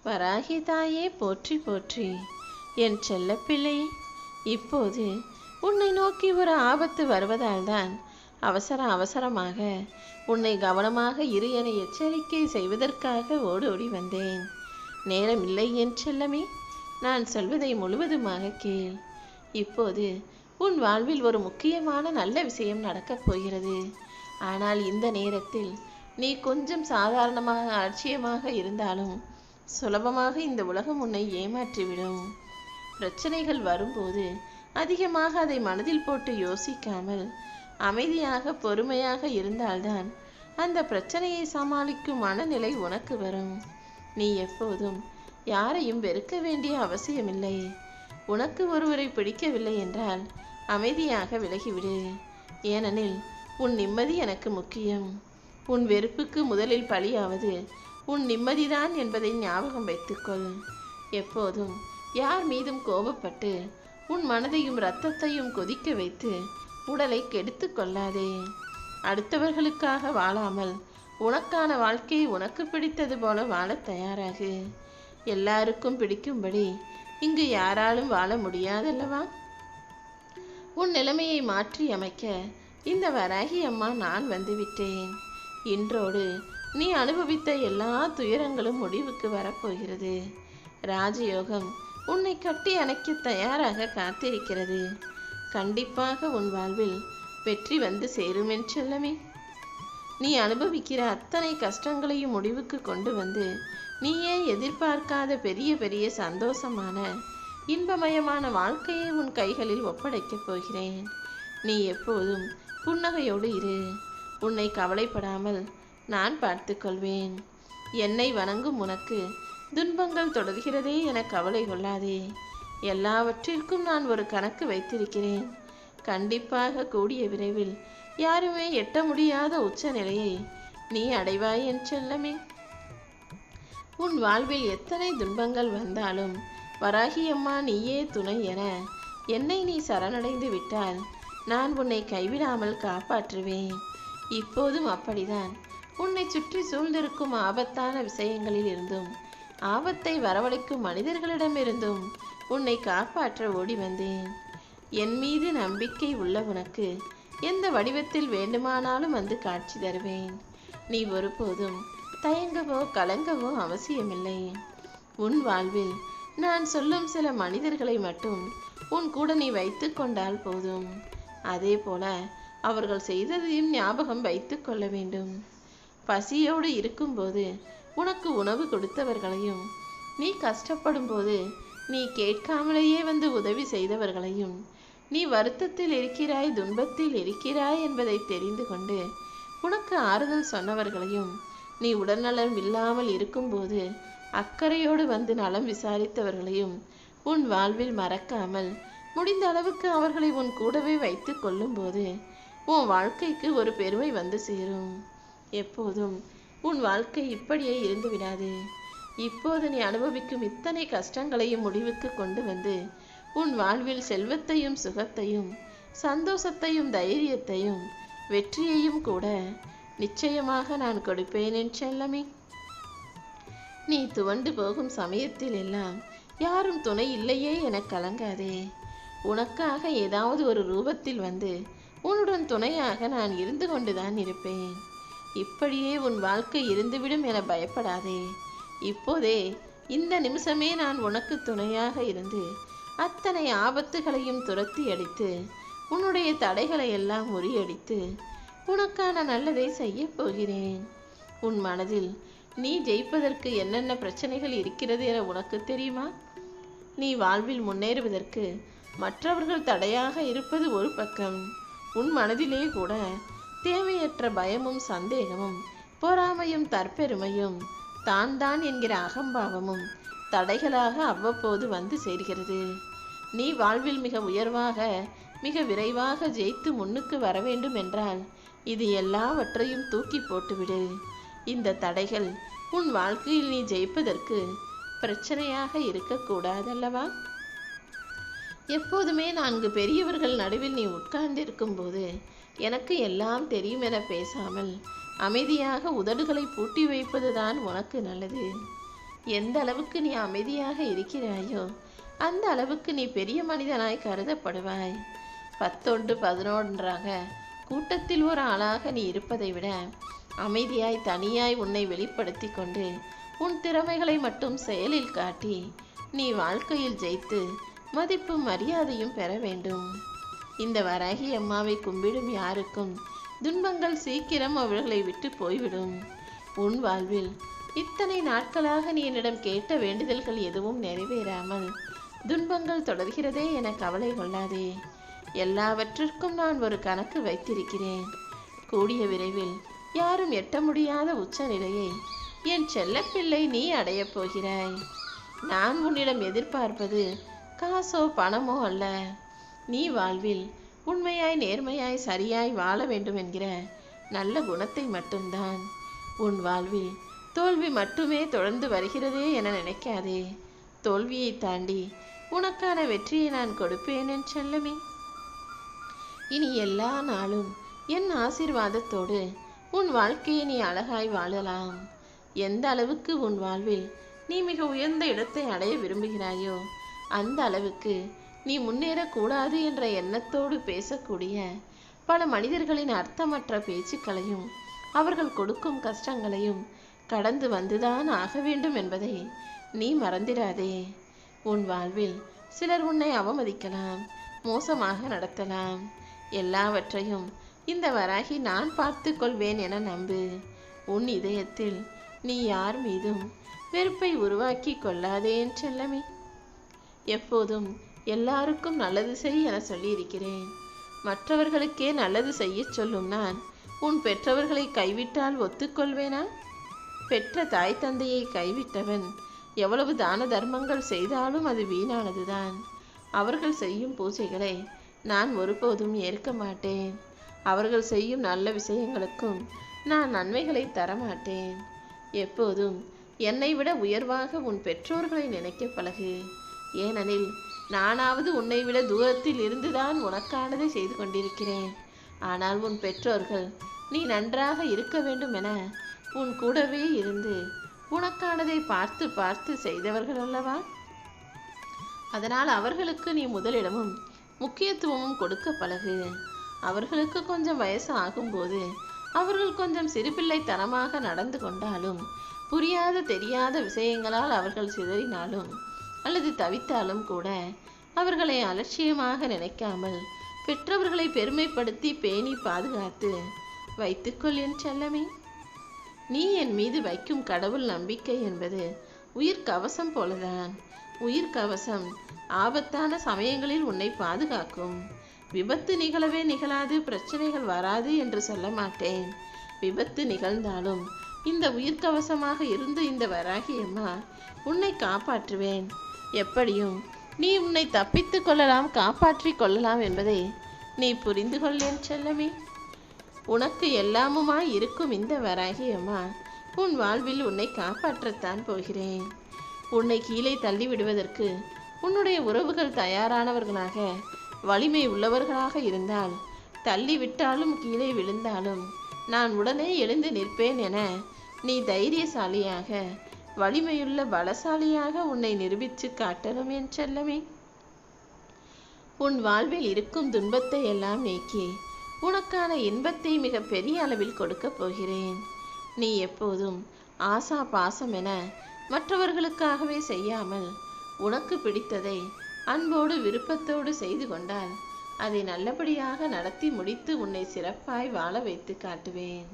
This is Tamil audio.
வராகி தாயே போற்றி போற்றி. என் செல்லப்பிள்ளையே, இப்போது உன்னை நோக்கி ஒரு ஆபத்து வருவதால்தான் அவசரமாக உன்னை கவனமாக இரு என எச்சரிக்கை செய்வதற்காக ஓடோடி வந்தேன். நேரமில்லை என் செல்லமே, நான் சொல்வதை முழுவதுமாக கேள். இப்போது உன் வாழ்வில் ஒரு முக்கியமான நல்ல விஷயம் நடக்கப் போகிறது. ஆனால் இந்த நேரத்தில் நீ கொஞ்சம் சாதாரணமாக அலட்சியமாக இருந்தாலும் சுலபமாக இந்த உலகம் உன்னை ஏமாற்றிவிடும். பிரச்சனைகள் வரும்போது அதிகமாக அதை மனதில் போட்டு யோசிக்காமல் அமைதியாக பொறுமையாக இருந்தால்தான் அந்த பிரச்சனையை சமாளிக்கும் மனநிலை உனக்கு வரும். நீ எப்போதும் யாரையும் வெறுக்க வேண்டிய அவசியமில்லை. உனக்கு ஒருவரை பிடிக்கவில்லை என்றால் அமைதியாக விலகிவிடு. ஏனெனில் உன் நிம்மதி எனக்கு முக்கியம். உன் வெறுப்புக்கு முதலில் பலியாவது உன் நிம்மதிதான் என்பதை ஞாபகம் வைத்துக்கொள். எப்போதும் யார் மீதும் கோபப்பட்டு உன் மனதையும் இரத்தத்தையும் கொதிக்க வைத்து உடலை கெடுத்து கொள்ளாதே. அடுத்தவர்களுக்காக வாழாமல் உனக்கான வாழ்க்கையை உனக்கு பிடித்தது போல வாழ தயாராகு. எல்லாருக்கும் பிடிக்கும்படி இங்கு யாராலும் வாழ முடியாதல்லவா? உன் நிலைமையை மாற்றி அமைக்க இந்த வராகி அம்மா நான் வந்துவிட்டேன். இன்றோடு நீ அனுபவித்த எல்லா துயரங்களும் முடிவுக்கு வரப்போகிறது. ராஜயோகம் உன்னை கட்டி அணைக்க தயாராக காத்திருக்கிறது. கண்டிப்பாக உன் வாழ்வில் வெற்றி வந்து சேரும் என் செல்லமே. நீ அனுபவிக்கிற அத்தனை கஷ்டங்களையும் முடிவுக்கு கொண்டு வந்து நீயே எதிர்பார்க்காத பெரிய பெரிய சந்தோஷமான இன்பமயமான வாழ்க்கையை உன் கைகளில் ஒப்படைக்கப் போகிறேன். நீ எப்போதும் புன்னகையோடு இரு. உன்னை கவலைப்படாமல் நான் பார்த்து கொள்வேன். என்னை வணங்கும் உனக்கு துன்பங்கள் தொடர்கிறதே என கவலை கொள்ளாதே. எல்லாவற்றிற்கும் நான் ஒரு கணக்கு வைத்திருக்கிறேன். கண்டிப்பாக கூடிய விரைவில் யாருமே எட்ட முடியாத உச்ச நிலையை நீ அடைவாய் என் செல்லமே. உன் வாழ்வில் எத்தனை துன்பங்கள் வந்தாலும் வராகி அம்மா நீயே துணை என என்னை நீ சரணடைந்து விட்டால் நான் உன்னை கைவிடாமல் காப்பாற்றுவேன். இப்போதும் அப்படிதான். உன்னை சுற்றி சூழ்ந்திருக்கும் ஆபத்தான விஷயங்களில் இருந்தும் ஆபத்தை வரவழைக்கும் மனிதர்களிடமிருந்தும் உன்னை காப்பாற்ற ஓடி வந்தேன். என் மீது நம்பிக்கை உள்ள உனக்கு எந்த வடிவத்தில் வேண்டுமானாலும் வந்து காட்சி தருவேன். நீ ஒருபோதும் தயங்கவோ கலங்கவோ அவசியமில்லை. உன் வாழ்வில் நான் சொல்லும் சில மனிதர்களை மட்டும் உன் கூட நீ வைத்து கொண்டால் போதும். அதே போல அவர்கள் செய்ததையும் ஞாபகம் வைத்து கொள்ள வேண்டும். பசியோடு இருக்கும்போது உனக்கு உணவு கொடுத்தவர்களையும், நீ கஷ்டப்படும் போது நீ கேட்காமலேயே வந்து உதவி செய்தவர்களையும், நீ வருத்தத்தில் இருக்கிறாய் துன்பத்தில் இருக்கிறாய் என்பதை தெரிந்து கொண்டு உனக்கு ஆறுதல் சொன்னவர்களையும், நீ உடல்நலம் இல்லாமல் இருக்கும்போது அக்கறையோடு வந்து நலம் விசாரித்தவர்களையும் உன் வாழ்வில் மறக்காமல் முடிந்த அளவுக்கு அவர்களை உன் கூடவே வைத்து கொள்ளும்போது உன் வாழ்க்கைக்கு ஒரு பெருமை வந்து சேரும். எப்போதும் உன் வாழ்க்கை இப்படியே இருந்து விடாது. இப்போது நீ அனுபவிக்கும் இத்தனை கஷ்டங்களையும் முடிவுக்கு கொண்டு வந்து உன் வாழ்வில் செல்வத்தையும் சுகத்தையும் சந்தோஷத்தையும் தைரியத்தையும் வெற்றியையும் கூட நிச்சயமாக நான் கொடுப்பேன் என் செல்லமே. நீ துவண்டு போகும் சமயத்தில் எல்லாம் யாரும் துணை இல்லையே என கலங்காதே. உனக்காக ஏதாவது ஒரு ரூபத்தில் வந்து உன்னுடன் துணையாக நான் இருந்து கொண்டுதான் இருப்பேன். இப்படியே உன் வாழ்க்கை இருந்துவிடும் என பயப்படாதே. இப்போதே இந்த நிமிஷமே நான் உனக்கு துணையாக இருந்து அத்தனை ஆபத்துகளையும் துரத்தி அடித்து உன்னுடைய தடைகளை எல்லாம் முறியடித்து உனக்கான நல்லதை செய்ய போகிறேன். உன் மனதில் நீ ஜெயிப்பதற்கு என்னென்ன பிரச்சனைகள் இருக்கிறது என உனக்கு தெரியுமா? நீ வாழ்வில் முன்னேறுவதற்கு மற்றவர்கள் தடையாக இருப்பது ஒரு பக்கம், உன் மனதிலே கூட தேவையற்ற பயமும் சந்தேகமும் பொறாமையும் தற்பெருமையும் தான் தான் என்கிற அகம்பாவமும் தடைகளாக அவ்வப்போது வந்து சேர்கிறது. நீ வாழ்வில் மிக உயர்வாக மிக விரைவாக ஜெயித்து முன்னுக்கு வர வேண்டும் என்றால் இது எல்லாவற்றையும் தூக்கி போட்டுவிடு. இந்த தடைகள் உன் வாழ்க்கையில் நீ ஜெயிப்பதற்கு பிரச்சனையாக இருக்கக்கூடாதல்லவா? எப்போதுமே 4 பெரியவர்கள் நடுவில் நீ உட்கார்ந்திருக்கும் போது எனக்கு எல்லாம் தெரியும் என பேசாமல் அமைதியாக உதடுகளை பூட்டி வைப்பதுதான் உனக்கு நல்லது. எந்த அளவுக்கு நீ அமைதியாக இருக்கிறாயோ அந்த அளவுக்கு நீ பெரிய மனிதனாய் கருதப்படுவாய். 10 11 கூட்டத்தில் ஒரு ஆளாக நீ இருப்பதை விட அமைதியாய் தனியாய் உன்னை வெளிப்படுத்தி கொண்டு உன் திறமைகளை மட்டும் செயலில் காட்டி நீ வாழ்க்கையில் ஜெயித்து மதிப்பும் மரியாதையும் பெற வேண்டும். இந்த வராகி அம்மாவை கும்பிடும் யாருக்கும் துன்பங்கள் சீக்கிரம் அவர்களை விட்டு போய்விடும். உன் வாழ்வில் இத்தனை நாட்களாக நீ என்னிடம் கேட்ட வேண்டுதல்கள் எதுவும் நிறைவேறாமல் துன்பங்கள் தொடர்கிறதே என கவலை கொள்ளாதே. எல்லாவற்றிற்கும் நான் ஒரு கணக்கு வைத்திருக்கிறேன். கூடிய விரைவில் யாரும் எட்ட முடியாத உச்ச நிலையை என் செல்லப்பிள்ளை நீ அடையப் போகிறாய். நான் உன்னிடம் எதிர்பார்ப்பது காசோ பணமோ அல்ல. நீ வாழ்வில் உண்மையாய் நேர்மையாய் சரியாய் வாழ வேண்டும் என்கிற நல்ல குணத்தை மட்டும்தான். உன் வாழ்வில் தோல்வி மட்டுமே தொடர்ந்து வருகிறதே என நினைக்காதே. தோல்வியை தாண்டி உனக்கான வெற்றியை நான் கொடுப்பேன் என் செல்லமே. இனி எல்லா நாளும் என் ஆசீர்வாதத்தோடு உன் வாழ்க்கையை நீ அழகாய் வாழலாம். எந்த அளவுக்கு உன் வாழ்வில் நீ மிக உயர்ந்த இடத்தை அடைய விரும்புகிறாயோ அந்த அளவுக்கு நீ முன்னேறக்கூடாது என்ற எண்ணத்தோடு பேசக்கூடிய பல மனிதர்களின் அர்த்தமற்ற பேச்சுக்களையும் அவர்கள் கொடுக்கும் கஷ்டங்களையும் கடந்து வந்துதான் ஆக வேண்டும் என்பதை நீ மறந்திடாதே. உன் வாழ்வில் சிலர் உன்னை அவமதிக்கலாம், மோசமாக நடத்தலாம். எல்லாவற்றையும் இந்த வராகி நான் பார்த்து கொள்வேன் என நம்பு. உன் இதயத்தில் நீ யார் மீதும் வெறுப்பை உருவாக்கி கொள்ளாதே என் செல்லமே. எப்போதும் எல்லாருக்கும் நல்லது செய் என சொல்லியிருக்கிறேன். மற்றவர்களுக்கே நல்லது செய்ய சொல்லும் நான் உன் பெற்றவர்களை கைவிட்டால் ஒத்துக்கொள்வேனா? பெற்ற தாய் தந்தையை கைவிட்டவன் எவ்வளவு தான தர்மங்கள் செய்தாலும் அது வீணானதுதான். அவர்கள் செய்யும் பூஜைகளை நான் ஒருபோதும் ஏற்க மாட்டேன். அவர்கள் செய்யும் நல்ல விஷயங்களுக்கும் நான் நன்மைகளை தரமாட்டேன். எப்போதும் என்னை விட உயர்வாக உன் பெற்றோர்களை நினைக்க பழகு. ஏனெனில் நானாவது உன்னை விட தூரத்தில் இருந்துதான் உனக்கானதை செய்து கொண்டிருக்கிறேன். ஆனால் உன் பெற்றோர்கள் நீ நன்றாக இருக்க வேண்டும் என உன் கூடவே இருந்து உனக்கானதை பார்த்து பார்த்து செய்தவர்கள் அல்லவா? அதனால் அவர்களுக்கு நீ முதலிடமும் முக்கியத்துவமும் கொடுக்க பழகு. அவர்களுக்கு கொஞ்சம் வயசு ஆகும்போது அவர்கள் கொஞ்சம் சிறுபிள்ளைத்தனமாக நடந்து கொண்டாலும், புரியாத தெரியாத விஷயங்களால் அவர்கள் சிதறினாலும் அல்லது தவித்தாலும் கூட அவர்களை அலட்சியமாக நினைக்காமல் பெற்றவர்களை பெருமைப்படுத்தி பேணி பாதுகாத்து வைத்துக்கொள் என் செல்லமே. நீ என் மீது வைக்கும் கடவுள் நம்பிக்கை என்பது உயிர் கவசம் போலதான். உயிர் கவசம் ஆபத்தான சமயங்களில் உன்னை பாதுகாக்கும். விபத்து நிகழவே நிகழாது, பிரச்சனைகள் வராது என்று சொல்ல மாட்டேன். விபத்து நிகழ்ந்தாலும் இந்த உயிர் கவசமாக இருந்து இந்த வராகி அம்மா உன்னை காப்பாற்றுவேன். எப்படியும் நீ உன்னை தப்பித்து கொள்ளலாம், காப்பாற்றி கொள்ளலாம் என்பதை நீ புரிந்து கொள்ளேன் செல்லமே. உனக்கு எல்லாமுமாய் இருக்கும் இந்த வராகி அம்மா உன் வாழ்வில் உன்னை காப்பாற்றத்தான் போகிறேன். உன்னை கீழே தள்ளி விடுவதற்கு உன்னுடைய உறவுகள் தயாரானவர்களாக வலிமை உள்ளவர்களாக இருந்தால் தள்ளி விட்டாலும் கீழே விழுந்தாலும் நான் உடனே எழுந்து நிற்பேன் என நீ தைரியசாலியாக வலிமையுள்ள பலசாலியாக உன்னை நிரூபித்து காட்டணும் என் செல்லமே. உன் வாழ்வில் இருக்கும் துன்பத்தை எல்லாம் நீக்கி உனக்கான இன்பத்தை மிக பெரிய அளவில் கொடுக்க போகிறேன். நீ எப்போதும் ஆசா பாசம் என மற்றவர்களுக்காகவே செய்யாமல் உனக்கு பிடித்ததை அன்போடு விருப்பத்தோடு செய்து கொண்டால் அதை நல்லபடியாக நடத்தி முடித்து உன்னை சிறப்பாய் வாழ வைத்து காட்டுவேன்.